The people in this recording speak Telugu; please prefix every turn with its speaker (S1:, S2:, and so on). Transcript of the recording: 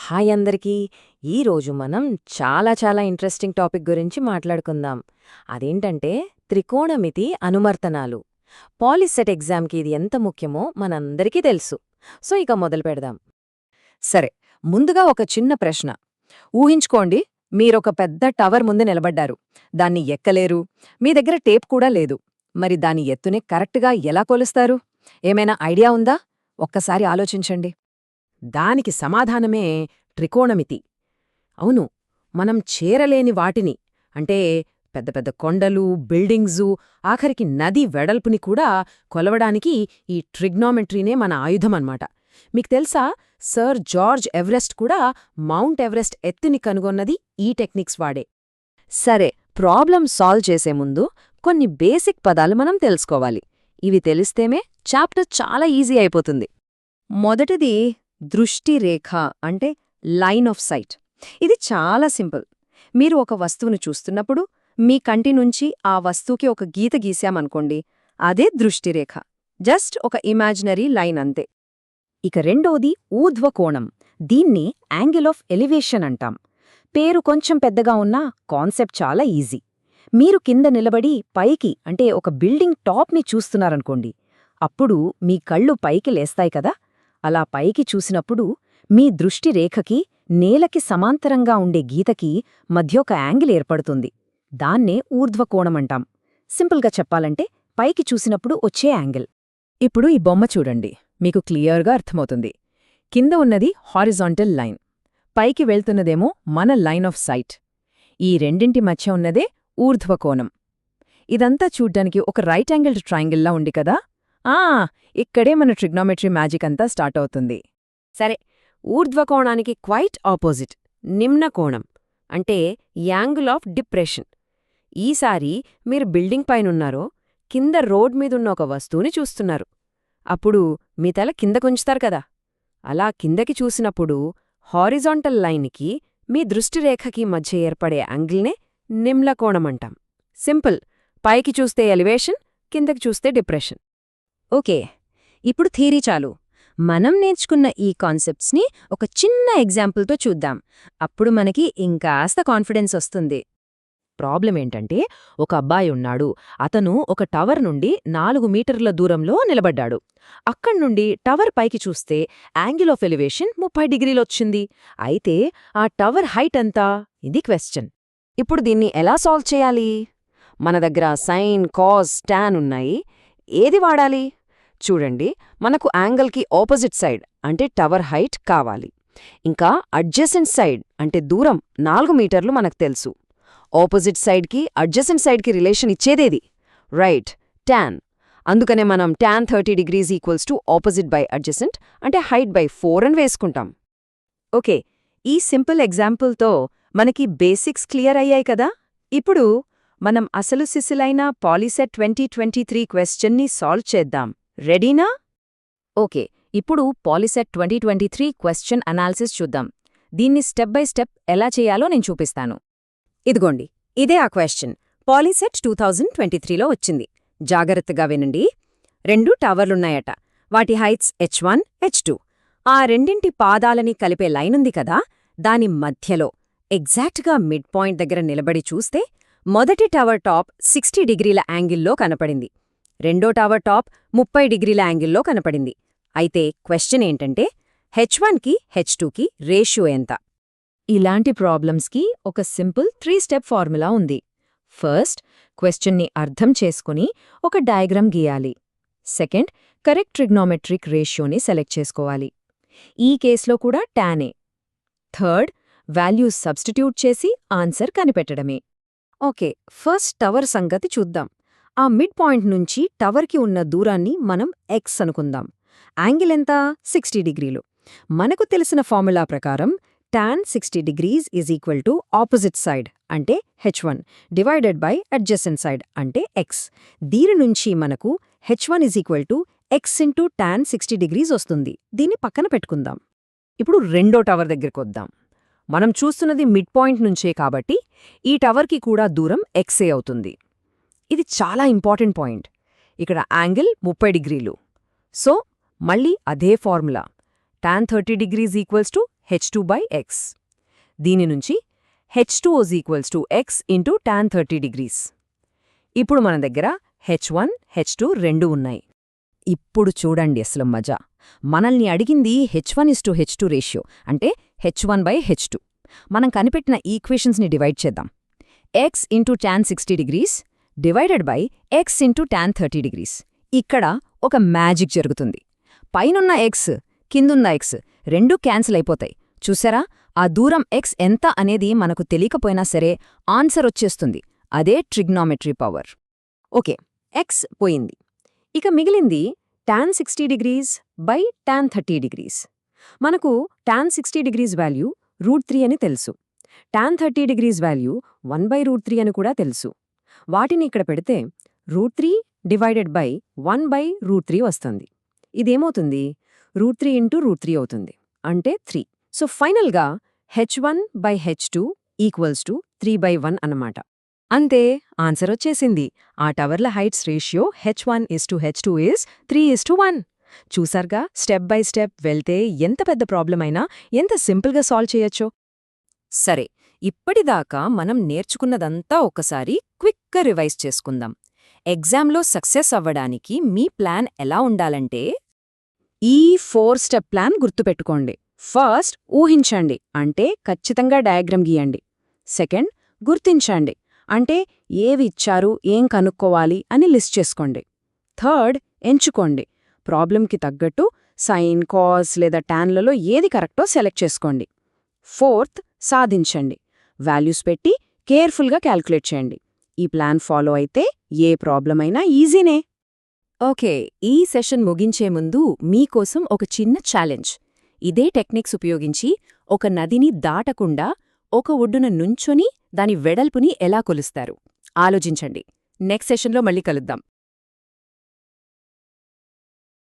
S1: హాయ్ అందరికీ! ఈరోజు మనం చాలా ఇంట్రెస్టింగ్ టాపిక్ గురించి మాట్లాడుకుందాం. అదేంటంటే త్రికోణమితి అనుమర్తనాలు. పాలిసెట్ ఎగ్జామ్కి ఇది ఎంత ముఖ్యమో మనందరికీ తెలుసు. సో ఇక మొదలు పెడదాం.
S2: సరే, ముందుగా ఒక చిన్న ప్రశ్న. ఊహించుకోండి, మీరొక పెద్ద టవర్ ముందు నిలబడ్డారు. దాన్ని ఎక్కలేరు, మీ దగ్గర టేప్ కూడా లేదు. మరి దాని ఎత్తుని కరెక్ట్గా ఎలా కొలుస్తారు? ఏమైనా ఐడియా ఉందా? ఒక్కసారి ఆలోచించండి. దానికి సమాధానమే త్రికోణమితి. అవును, మనం చేరలేని వాటిని, అంటే పెద్ద పెద్ద కొండలు, బిల్డింగ్సు, ఆఖరికి నది వెడల్పుని కూడా కొలవడానికి ఈ ట్రిగ్నోమెట్రీనే మన ఆయుధమన్నమాట. మీకు తెలుసా, సర్ జార్జ్ ఎవరెస్ట్ కూడా మౌంట్ ఎవరెస్ట్ ఎత్తుని కనుగొన్నది ఈ టెక్నిక్స్ వాడే.
S1: సరే, ప్రాబ్లం సాల్వ్ చేసే ముందు కొన్ని బేసిక్ పదాలు మనం తెలుసుకోవాలి. ఇవి తెలిస్తేమే చాప్టర్ చాలా ఈజీ అయిపోతుంది. మొదటిది దృష్టి రేఖ, అంటే లైన్ ఆఫ్ సైట్. ఇది చాలా సింపుల్. మీరు ఒక వస్తువును చూస్తున్నప్పుడు మీ కంటి నుంచి ఆ వస్తువుకి ఒక గీత గీశామనుకోండి, అదే దృష్టిరేఖ. జస్ట్ ఒక ఇమాజినరీ లైన్ అంతే. ఇక రెండోది ఊర్ధ్వకోణం. దీన్ని యాంగిల్ ఆఫ్ ఎలివేషన్ అంటాం. పేరు కొంచెం పెద్దగా ఉన్నా కాన్సెప్ట్ చాలా ఈజీ. మీరు కింద నిలబడి పైకి, అంటే ఒక బిల్డింగ్ టాప్ని చూస్తున్నారనుకోండి, అప్పుడు మీ కళ్ళు పైకి లేస్తాయి కదా. అలా పైకి చూసినప్పుడు మీ దృష్టి రేఖకి, నేలకి సమాంతరంగా ఉండే గీతకి మధ్య ఒక యాంగిల్ ఏర్పడుతుంది. దాన్నే ఊర్ధ్వకోణమంటాం. సింపుల్గా చెప్పాలంటే పైకి చూసినప్పుడు వచ్చే యాంగిల్.
S2: ఇప్పుడు ఈ బొమ్మ చూడండి, మీకు క్లియర్గా అర్థమవుతుంది. కింద ఉన్నది హారిజాంటల్ లైన్, పైకి వెళ్తున్నదేమో మన లైన్ ఆఫ్ సైట్. ఈ రెండింటి మధ్య ఉన్నదే ఊర్ధ్వకోణం. ఇదంతా చూడ్డానికి ఒక రైట్ యాంగిల్డ్ ట్రయాంగిల్లా ఉంది కదా. ఇక్కడే మన ట్రిగ్నోమెట్రీ మ్యాజిక్ అంతా స్టార్ట్ అవుతుంది.
S1: సరే, ఊర్ధ్వకోణానికి క్వైట్ ఆపోజిట్ నిమ్నకోణం, అంటే యాంగిల్ ఆఫ్ డిప్రెషన్. ఈసారి మీరు బిల్డింగ్ పైనున్నారో, కింద రోడ్ మీదున్న ఒక వస్తువుని చూస్తున్నారు. అప్పుడు మీ తల కిందకుంచుతారు కదా. అలా కిందకి చూసినప్పుడు హారిజాంటల్ లైన్కి, మీ దృష్టిరేఖకి మధ్య ఏర్పడే యాంగిల్నే నిమ్నకోణమంటాం. సింపుల్. పైకి చూస్తే ఎలివేషన్, కిందకి చూస్తే డిప్రెషన్. ఓకే, ఇప్పుడు థియరీ చాలు. మనం నేర్చుకున్న ఈ కాన్సెప్ట్స్ని ఒక చిన్న ఎగ్జాంపుల్తో చూద్దాం. అప్పుడు మనకి ఇంకాస్త కాన్ఫిడెన్స్ వస్తుంది.
S2: ప్రాబ్లం ఏంటంటే, ఒక అబ్బాయి ఉన్నాడు. అతను ఒక టవర్ నుండి 4 మీటర్ల దూరంలో నిలబడ్డాడు. అక్కడ్నుండి టవర్ పైకి చూస్తే యాంగిల్ ఆఫ్ ఎలివేషన్ 30 డిగ్రీలొచ్చింది. అయితే ఆ టవర్ హైట్ ఎంత? ఇది క్వశ్చన్.
S1: ఇప్పుడు దీన్ని ఎలా సాల్వ్ చేయాలి? మన దగ్గర సైన్, కాస్, టాన్ ఉన్నాయి. ఏది వాడాలి? చూడండి, మనకు యాంగిల్కి ఆపోజిట్ సైడ్, అంటే టవర్ హైట్ కావాలి. ఇంకా అడ్జసెంట్ సైడ్, అంటే దూరం 4 మీటర్లు మనకు తెలుసు. ఆపోజిట్ సైడ్కి అడ్జసెంట్ సైడ్కి రిలేషన్ ఇచ్చేదేది? Right, tan. అందుకనే మనం tan 30 degrees equals to opposite by adjacent, అంటే హైట్ బై 4 అని వేసుకుంటాం. ఓకే, ఈ సింపుల్ ఎగ్జాంపుల్తో మనకి బేసిక్స్ క్లియర్ అయ్యాయి కదా. ఇప్పుడు మనం అసలు సిసిలైన పాలిసెట్ 2023 క్వశ్చన్ని సాల్వ్ చేద్దాం. రెడీనా? ఓకే, ఇప్పుడు పాలిసెట్ 2023 క్వశ్చన్ అనాలిసిస్ చూద్దాం. దీన్ని స్టెప్ బై స్టెప్ ఎలా చేయాలో నేను చూపిస్తాను. ఇదిగోండి, ఇదే ఆ క్వశ్చన్. పాలిసెట్ 2023లో వచ్చింది. జాగ్రత్తగా వినండి. 2 టవర్లున్నాయట. వాటి హైట్స్ h1, h2. ఆ రెండింటి పాదాలని కలిపే లైనుంది కదా, దాని మధ్యలో ఎగ్జాక్ట్గా మిడ్ పాయింట్ దగ్గర నిలబడి చూస్తే మొదటి టవర్ టాప్ 60 డిగ్రీల యాంగిల్లో కనపడింది. రెండో టవర్ టాప్ 30 డిగ్రీల యాంగిల్లో కనపడింది. అయితే క్వశ్చన్ ఏంటంటే, h1కి h2కి రేషియో ఎంత?
S2: ఇలాంటి ప్రాబ్లమ్స్కి ఒక సింపుల్ 3 స్టెప్ ఫార్ములా ఉంది. ఫస్ట్, క్వశ్చన్ని అర్థం చేసుకుని ఒక డయాగ్రామ్ గీయాలి. సెకండ్, కరెక్ట్ ట్రిగ్నోమెట్రిక్ రేషియోని సెలెక్ట్ చేసుకోవాలి. ఈ కేసులో కూడా టానే. థర్డ్, వాల్యూస్ సబ్స్టిట్యూట్ చేసి ఆన్సర్ కనిపెట్టడమే.
S1: ఓకే, ఫస్ట్ టవర్ సంగతి చూద్దాం. ఆ మిడ్ పాయింట్ నుంచి టవర్కి ఉన్న దూరాన్ని మనం ఎక్స్ అనుకుందాం. యాంగిల్ ఎంత? 60 డిగ్రీలు. మనకు తెలిసిన ఫార్ములా ప్రకారం tan 60 degrees is equal to opposite side, అంటే h1, divided by adjacent side, అంటే x. దీని నుంచి మనకు h1 is equal to x into tan 60 degrees వస్తుంది. దీన్ని పక్కన పెట్టుకుందాం.
S2: ఇప్పుడు రెండో టవర్ దగ్గరకొద్దాం. మనం చూస్తున్నది మిడ్ పాయింట్ నుంచే కాబట్టి ఈ టవర్కి కూడా దూరం ఎక్సే అవుతుంది. ఇది చాలా ఇంపార్టెంట్ పాయింట్. ఇక్కడ యాంగిల్ 30 డిగ్రీలు. సో మళ్ళీ అదే formula. tan 30 degrees equals to h2/x. దీని నుంచి h2 x into tan 30 degrees. ఇప్పుడు మన దగ్గర h1, h2 రెండు ఉన్నాయి. ఇప్పుడు చూడండి అసలు మజా. మనల్ని అడిగింది h1:h2 రేషియో, అంటే h1/h2. మనం కనిపెట్టిన ఈక్వేషన్స్ని డివైడ్ చేద్దాం. x into tan 60 degrees divided by x into tan 30 degrees. ఇక్కడ ఒక మ్యాజిక్ జరుగుతుంది. పైనున్న x, కిందున్న x రెండూ క్యాన్సిల్ అయిపోతాయి. చూసారా? ఆ దూరం x ఎంత అనేది మనకు తెలియకపోయినా సరే ఆన్సర్ వచ్చేస్తుంది. అదే ట్రిగ్నామెట్రీ పవర్. ఓకే, x పోయింది. ఇక మిగిలింది tan 60 degrees by tan 30 degrees. మనకు tan 60 degrees వాల్యూ √3 అని తెలుసు. tan 30 degrees వాల్యూ 1/√3 అని కూడా తెలుసు. వాటిని ఇక్కడ పెడితే √3 డివైడెడ్ బై 1/√3 వస్తుంది. ఇదేమవుతుంది? √3 ఇంటూ √3 అవుతుంది, అంటే 3. సో ఫైనల్గా h1/h2 ఈక్వల్స్ టు 3/1 అన్నమాట. అంతే, ఆన్సర్ వచ్చేసింది. ఆ టవర్ల హైట్స్ రేషియో h1:h2 ఈజ్ 3:1. చూసారుగా, స్టెప్ బై స్టెప్ వెళ్తే ఎంత పెద్ద ప్రాబ్లం అయినా ఎంత సింపుల్గా సాల్వ్ చేయొచ్చో. సరే, ఇప్పటిదాకా మనం నేర్చుకున్నదంతా ఒకసారి క్విక్గా రివైజ్ చేసుకుందాం. ఎగ్జామ్లో సక్సెస్ అవ్వడానికి మీ ప్లాన్ ఎలా ఉండాలంటే,
S1: ఈ 4 స్టెప్ ప్లాన్ గుర్తుపెట్టుకోండి. ఫస్ట్, ఊహించండి, అంటే ఖచ్చితంగా డయాగ్రమ్ గీయండి. సెకండ్, గుర్తించండి, అంటే ఏవి ఇచ్చారు, ఏం కనుక్కోవాలి అని లిస్ట్ చేసుకోండి. థర్డ్, ఎంచుకోండి. ప్రాబ్లంకి తగ్గట్టు సైన్, కాస్ లేదా టాన్లలో ఏది కరెక్టో సెలెక్ట్ చేసుకోండి. ఫోర్త్, సాధించండి. వాల్యూస్ పెట్టి కేర్ఫుల్గా క్యాల్కులేట్ చేయండి. ఈ ప్లాన్ ఫాలో అయితే ఏ ప్రాబ్లం అయినా ఈజీనే.
S2: ఓకే, ఈ సెషన్ ముగించే ముందు మీకోసం ఒక చిన్న ఛాలెంజ్. ఇదే టెక్నిక్స్ ఉపయోగించి ఒక నదిని దాటకుండా ఒక ఒడ్డున నుంచొని దాని వెడల్పుని ఎలా కొలుస్తారు ఆలోచించండి. నెక్స్ట్ సెషన్లో మళ్ళీ కలుద్దాం.